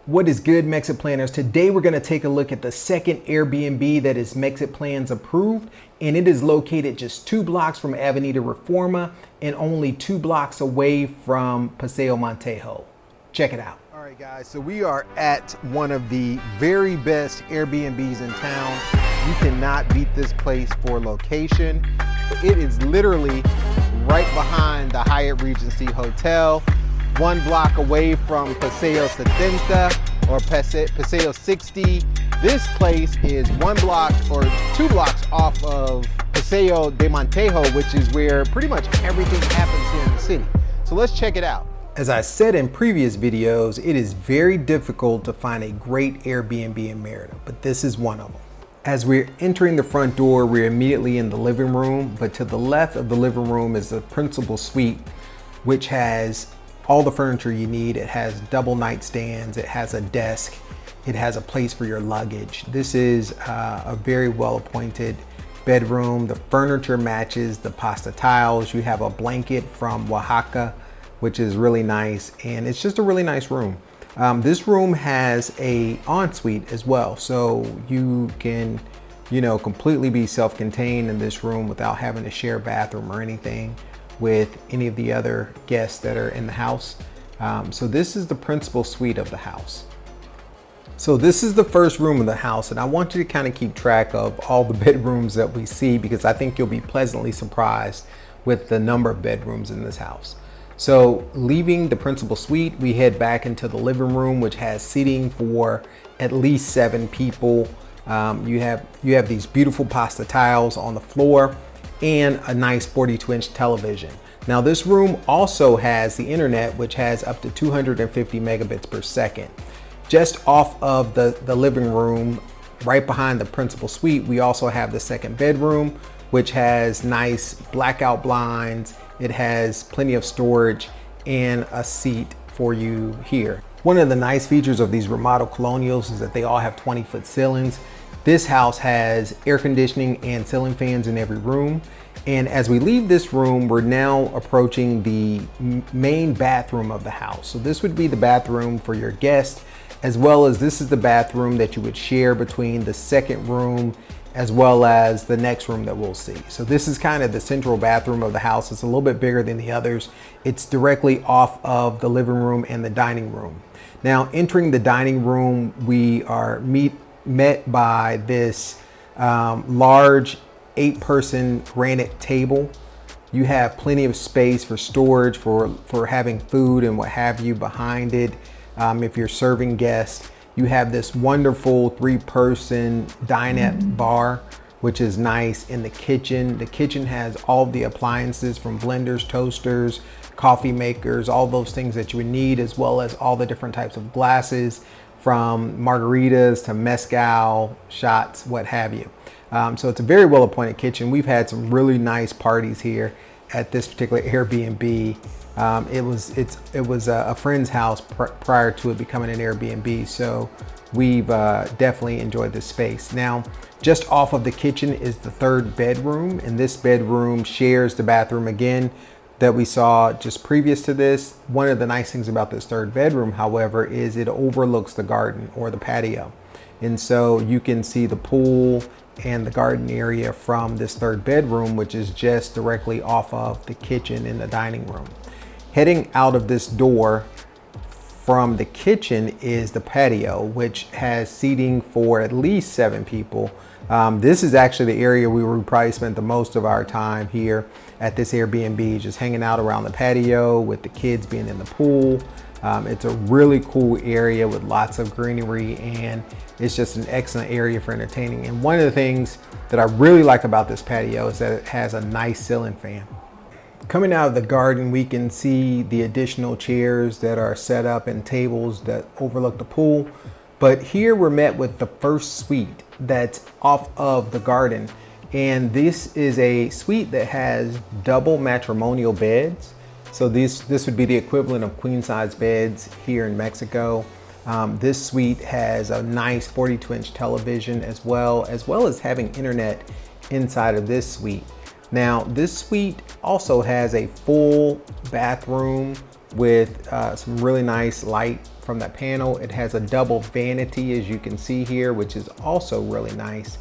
What is good, Mexit planners? Today we're going to take a look at the second Airbnb that is Mexit Plans approved, and it is located just 2 blocks from Avenida Reforma and only 2 blocks away from Paseo Montejo. Check it out. All right, guys, so we are at one of the very best Airbnbs in town. You cannot beat this place for location. It is literally right behind the Hyatt Regency Hotel, 1 block away from Paseo 70 or Paseo 60. This place is 1 block or 2 blocks off of Paseo de Montejo, which is where pretty much everything happens here in the city. So let's check it out. As I said in previous videos, it is very difficult to find a great Airbnb in Merida, but this is one of them. As we're entering the front door, we're immediately in the living room, but to the left of the living room is the principal suite, which has all the furniture you need. It has double nightstands, it has a desk, it has a place for your luggage. This is a very well appointed bedroom. The furniture matches the pasta tiles. You have a blanket from Oaxaca, which is really nice, and it's just a really nice room. This room has a ensuite as well, so you can, completely be self-contained in this room without having to share a bathroom or anything with any of the other guests that are in the house. So this is the principal suite of the house. So this is the first room of the house, and I want you to kind of keep track of all the bedrooms that we see, because I think you'll be pleasantly surprised with the number of bedrooms in this house. So leaving the principal suite, we head back into the living room, which has seating for at least 7 people. You have these beautiful pasta tiles on the floor and a nice 42-inch television. Now this room also has the internet, which has up to 250 megabits per second. Just off of the living room, right behind the principal suite, we also have the second bedroom, which has nice blackout blinds. It has plenty of storage and a seat for you here. One of the nice features of these remodeled colonials is that they all have 20-foot ceilings. This house has air conditioning and ceiling fans in every room. And as we leave this room, we're now approaching the main bathroom of the house. So this would be the bathroom for your guests, as well as this is the bathroom that you would share between the second room as well as the next room that we'll see. So this is kind of the central bathroom of the house. It's a little bit bigger than the others. It's directly off of the living room and the dining room. Now, entering the dining room, we are met by this large 8-person granite table. You have plenty of space for storage, for having food and what have you behind it. If you're serving guests, you have this wonderful 3-person dinette bar, which is nice. In the kitchen has all the appliances from blenders, toasters, coffee makers, all those things that you would need, as well as all the different types of glasses, from margaritas to mezcal, shots, what have you. So it's a very well appointed kitchen. We've had some really nice parties here at this particular Airbnb. It was a friend's house prior to it becoming an Airbnb, so we've definitely enjoyed this space. Now, just off of the kitchen is the 3rd bedroom, and this bedroom shares the bathroom again that we saw just previous to this. One of the nice things about this 3rd bedroom, however, is it overlooks the garden or the patio, and so you can see the pool and the garden area from this 3rd bedroom, which is just directly off of the kitchen and the dining room. Heading out of this door from the kitchen is the patio, which has seating for at least 7 people. This is actually the area we probably spent the most of our time here at this Airbnb, just hanging out around the patio with the kids being in the pool. It's a really cool area with lots of greenery, and it's just an excellent area for entertaining. And one of the things that I really like about this patio is that it has a nice ceiling fan. Coming out of the garden, we can see the additional chairs that are set up and tables that overlook the pool. But here we're met with the first suite that's off of the garden. And this is a suite that has double matrimonial beds. So this would be the equivalent of queen size beds here in Mexico. This suite has a nice 42-inch television as well as having internet inside of this suite. Now, this suite also has a full bathroom with some really nice light from that panel. It has a double vanity, as you can see here, which is also really nice.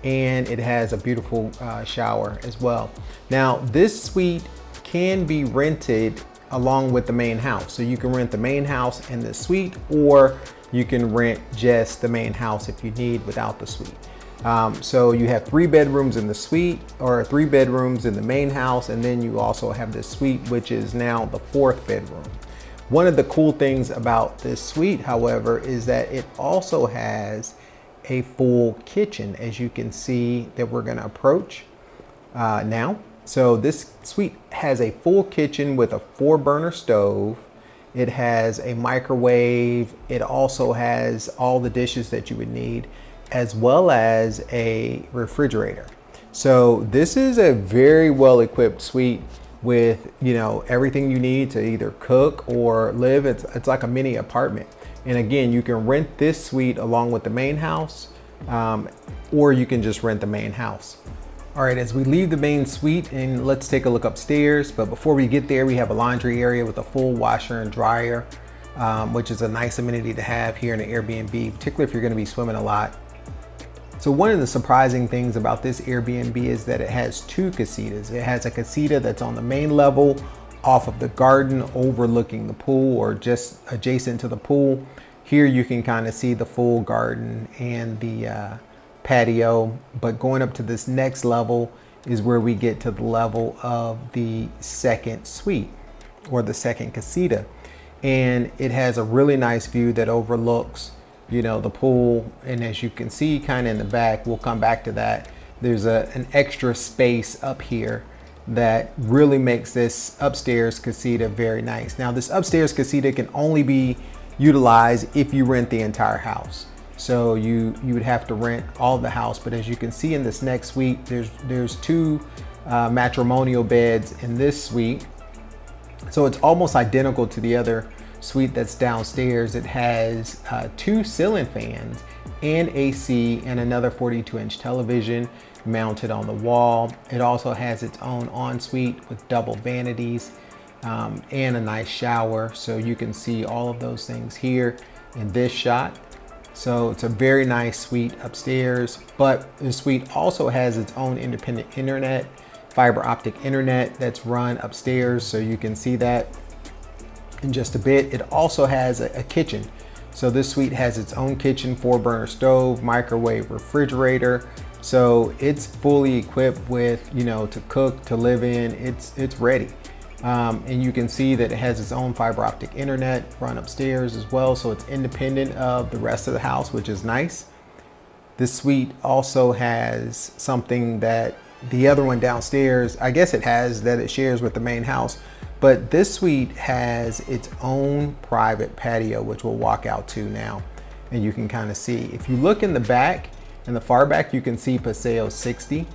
And it has a beautiful shower as well. Now, this suite can be rented along with the main house. So you can rent the main house and the suite, or you can rent just the main house if you need without the suite. So you have 3 bedrooms in the suite, or 3 bedrooms in the main house, and then you also have the suite, which is now the 4th bedroom. One of the cool things about this suite, however, is that it also has a full kitchen, as you can see that we're gonna approach now. So this suite has a full kitchen with a 4-burner stove. It has a microwave. It also has all the dishes that you would need, as well as a refrigerator. So this is a very well equipped suite with, you know, everything you need to either cook or live. It's like a mini apartment. And again, you can rent this suite along with the main house, or you can just rent the main house. All right, as we leave the main suite, and let's take a look upstairs. But before we get there, we have a laundry area with a full washer and dryer, which is a nice amenity to have here in an Airbnb, particularly if you're gonna be swimming a lot. So one of the surprising things about this Airbnb is that it has 2 casitas. It has a casita that's on the main level off of the garden overlooking the pool, or just adjacent to the pool. Here you can kind of see the full garden and the patio, but going up to this next level is where we get to the level of the 2nd suite, or the 2nd casita. And it has a really nice view that overlooks, you know, the pool. And as you can see kind of in the back, we'll come back to that, there's an extra space up here that really makes this upstairs casita very nice. Now, this upstairs casita can only be utilized if you rent the entire house. So you would have to rent all the house. But as you can see in this next suite, there's 2 matrimonial beds in this suite. So it's almost identical to the other suite that's downstairs. It has 2 ceiling fans and AC, and another 42-inch television mounted on the wall. It also has its own ensuite with double vanities and a nice shower. So you can see all of those things here in this shot. So it's a very nice suite upstairs, but the suite also has its own independent internet, fiber optic internet that's run upstairs. So you can see that in just a bit. It also has a kitchen. So this suite has its own kitchen, 4-burner stove, microwave, refrigerator. So it's fully equipped with, you know, to cook, to live in. It's ready. And you can see that it has its own fiber optic internet run upstairs as well. So it's independent of the rest of the house, which is nice. This suite also has something that the other one downstairs, I guess it has, that it shares with the main house. But this suite has its own private patio, which we'll walk out to now. And you can kind of see, if you look in the back, in the far back, you can see Paseo 60.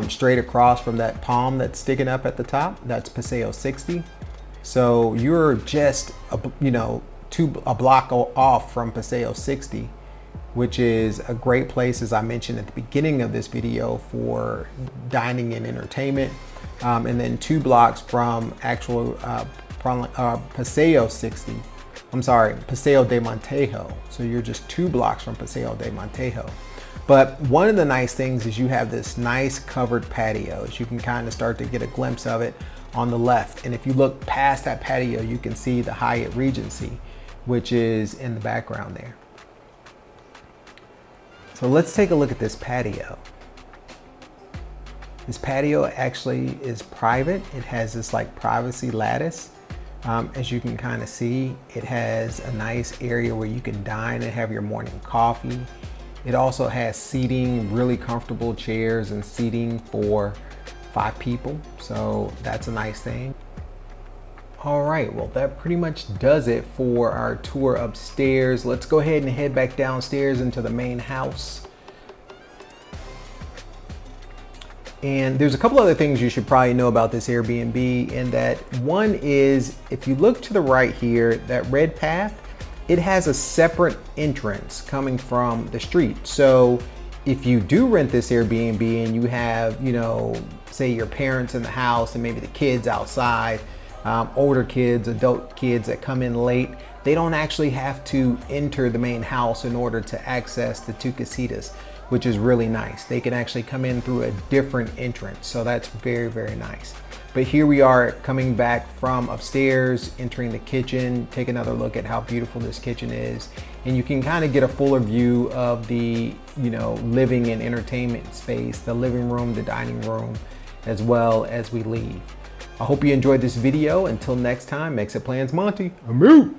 Straight across from that palm that's sticking up at the top, that's Paseo 60. So you're just a block off from Paseo 60, which is a great place, as I mentioned at the beginning of this video, for dining and entertainment. And then 2 blocks from actual Paseo 60. I'm sorry, Paseo de Montejo. So you're just 2 blocks from Paseo de Montejo. But one of the nice things is you have this nice covered patio. As you can kind of start to get a glimpse of it on the left. And if you look past that patio, you can see the Hyatt Regency, which is in the background there. So let's take a look at this patio. This patio actually is private. It has this like privacy lattice. As you can kind of see, it has a nice area where you can dine and have your morning coffee. It also has seating, really comfortable chairs and seating for 5 people. So that's a nice thing. All right, well, that pretty much does it for our tour upstairs. Let's go ahead and head back downstairs into the main house. And there's a couple other things you should probably know about this Airbnb, and that one is, if you look to the right here, that red path, it has a separate entrance coming from the street. So if you do rent this Airbnb and you have, say your parents in the house and maybe the kids outside, older kids, adult kids that come in late, they don't actually have to enter the main house in order to access the 2 casitas, which is really nice. They can actually come in through a different entrance. So that's very, very nice. But here we are coming back from upstairs, entering the kitchen. Take another look at how beautiful this kitchen is. And you can kind of get a fuller view of the, living and entertainment space, the living room, the dining room, as well as we leave. I hope you enjoyed this video. Until next time, Exit Plans Monty, I'm out.